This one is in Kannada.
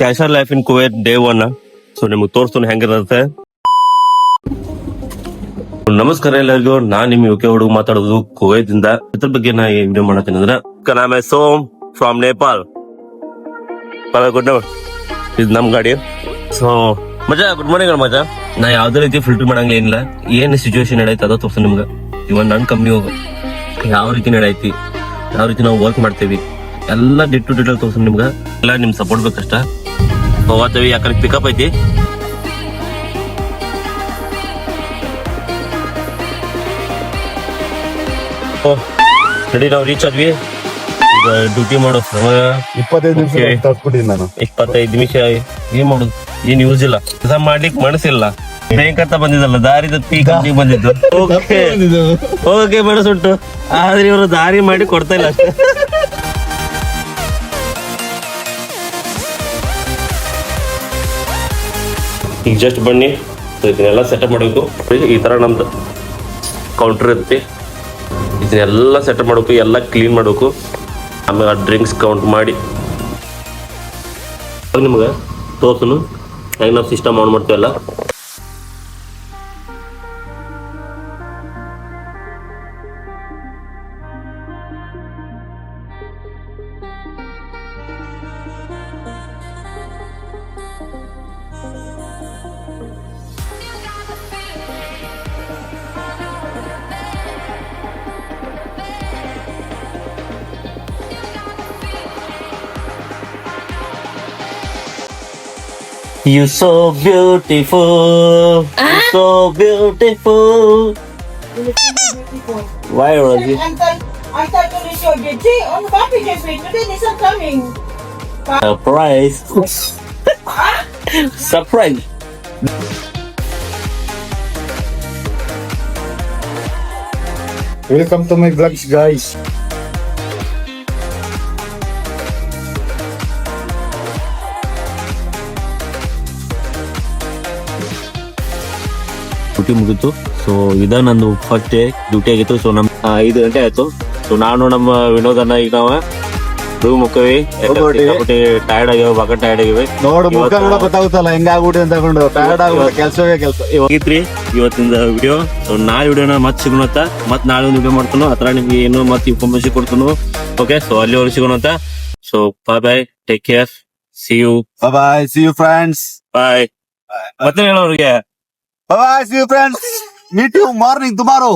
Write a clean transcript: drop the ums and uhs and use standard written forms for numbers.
Cashier life in Kuwait day 1. So ನಿಮ್ಗೆ ತೋರಿಸ್ತಾನೆ ಹೆಂಗಿರುತ್ತೆ. ನಮಸ್ಕಾರ ಎಲ್ಲರಿಗೂ, ನಾನ್ ನಿಮ್ ಯುಕೆ ಹುಡುಗ ಮಾತಾಡೋದು ಕುವೈತ್ ಇಂದ. ಇದ್ರ ಬಗ್ಗೆ ನಾ ಏನ್ ವಿಡಿಯೋ ಮಾಡತ್ತೀನಿ ಅಂದ್ರೆ, ನಾಮ್ ಸೋಮ್ ಫ್ರಮ್ ನೇಪಾಲ್. ಗುಡ್ ಇದು ನಮ್ ಗಾಡಿ. ಸೊ ಮಜಾ, ಗುಡ್ ಮಾರ್ನಿಂಗ್ ಮಜಾ. ನಾ ಯಾವ್ದೇ ರೀತಿ ಫಿಲ್ಟರ್ ಮಾಡಂಗ ಏನಿಲ್ಲ. ಏನ್ ಸಿಚುವೇಶನ್ ನಡೈತಿ ಅದ ತೋರ್ಸ ನಿಮ್ಗೆ. ಇವನ್ ನನ್ ಕಂಪ್ನಿ ಹೋಗ ಯಾವ ರೀತಿ ನಡೈತಿ, ಯಾವ ರೀತಿ ನಾವು ವರ್ಕ್ ಮಾಡ್ತೇವಿ ಎಲ್ಲ ಡಿಟ್ ಟು ಡಿಟೇಲ್ ತೋರ್ಸ ನಿಮ್ಗ. ಎಲ್ಲ ನಿಮ್ ಸಪೋರ್ಟ್ ಬೇಕಷ್ಟ. ಹೋಗತ್ತೇವಿ, ಯಾಕಂದ್ರೆ ಪಿಕಪ್ ಐತಿ. ರೆಡಿ, ನಾವು ರೀಚ್ ಆದ್ವಿ. ಈಗ ಡ್ಯೂಟಿ ಮಾಡೋ ಸಮಯ 25 ನಿಮಿಷ. ಏನ್ ಮಾಡುದು, ಏನ್ ಯೂಸ್ ಇಲ್ಲ, ಕೆಲಸ ಮಾಡ್ಲಿಕ್ಕೆ ಮನಸ್ಸಿಲ್ಲ. ಬೇಕಂತ ಬಂದಿದ್ದಲ್ಲ, ದಾರಿ ತಪ್ಪಿ ಕಂಪ್ನಿಗೆ ಬಂದಿದ್ದು. ಹೋಗಕ್ಕೆ ಮನಸ್ಸುಂಟು, ಆದ್ರೆ ಇವರು ದಾರಿ ಮಾಡಿ ಕೊಡ್ತಾ ಇಲ್ಲ ಅಷ್ಟೇ. ಈಗ ಜಸ್ಟ್ ಬನ್ನಿ, ಇದನ್ನೆಲ್ಲ ಸೆಟಪ್ ಮಾಡಬೇಕು. ಈ ತರ ನಮ್ದು ಕೌಂಟರ್ ಇರುತ್ತೆ, ಇದನ್ನೆಲ್ಲ ಸೆಟಪ್ ಮಾಡಬೇಕು, ಎಲ್ಲ ಕ್ಲೀನ್ ಮಾಡಬೇಕು. ಆಮೇಲೆ ಡ್ರಿಂಕ್ಸ್ ಕೌಂಟ್ ಮಾಡಿ ನಿಮ್ಗೆ ತೋರ್ಸನು ಹೆಂಗೆ ನಾವು ಸಿಸ್ಟಮ್ ಆನ್ ಮಾಡ್ತೀವಲ್ಲ. You so beautiful, you so beautiful. Why, Rosie? I thought you showed your J on the coffee cafe. Today is not coming. Surprise! Surprise! Welcome to my vlogs, guys. Duty ಮುಗೀತು. ಸೊ ಇದ ನಂದು ಫಸ್ಟ್ ಡೇ ಡ್ಯೂಟಿ ಆಗಿತ್ತು. ಸೊ ನಮ್ 5 ಗಂಟೆ ಆಯ್ತು. ಸೊ ನಾನು ನಮ್ಮ ವಿನೋದನ್ನ ಈಗ ನಾವ ರೂಮ್ ಮುಕ್ಕವಿ. ಟೈರ್ಡ್ ಆಗ್ಯಾವ, ಬಾಗ ಟೈರ್ಡ್ ಆಗಿವೆ. ನೋಡು ಮುಖ ನೋಡ ಗೊತ್ತಾಗುತ್ತಲ್ಲ ಹೆಂಗಾಗ್ಬಿಟ್ಟು ಅಂತ ತಗೊಂಡು ಟೈರ್ಡ್ ಆಗ್ಬಿಟ್ಟು ಕೆಲ್ಸವೇ ಕೆಲಸ. ಹೋಗಿತ್ರಿ ಇವತ್ತಿಂದ ವಿಡಿಯೋ. ಸೊ ನಾಳೆ ವಿಡಿಯೋನ ಮತ್ತೆ ಸಿಗೋಣಂತ, ಮತ್ ನಾಳೆ ಒಂದು ವಿಡಿಯೋ ಮಾಡ್ತಾನೋ ಹತ್ರ ನಿಮ್ಗೆ ಏನೋ ಮತ್ತೆ ಇನ್ಫಾರ್ಮೇಶನ್ ಕೊಡ್ತಾನೋ. ಓಕೆ, ಸೊ ಅಲ್ಲಿವರೆಗೆ ಸಿಗೋಣಂತ. So bye, take care, see you. Bye, see you friends. Bye. ಮತ್ತೆ ಹೇಳೋರಿಗೆ bye, see you friends. Meet you morning tomorrow.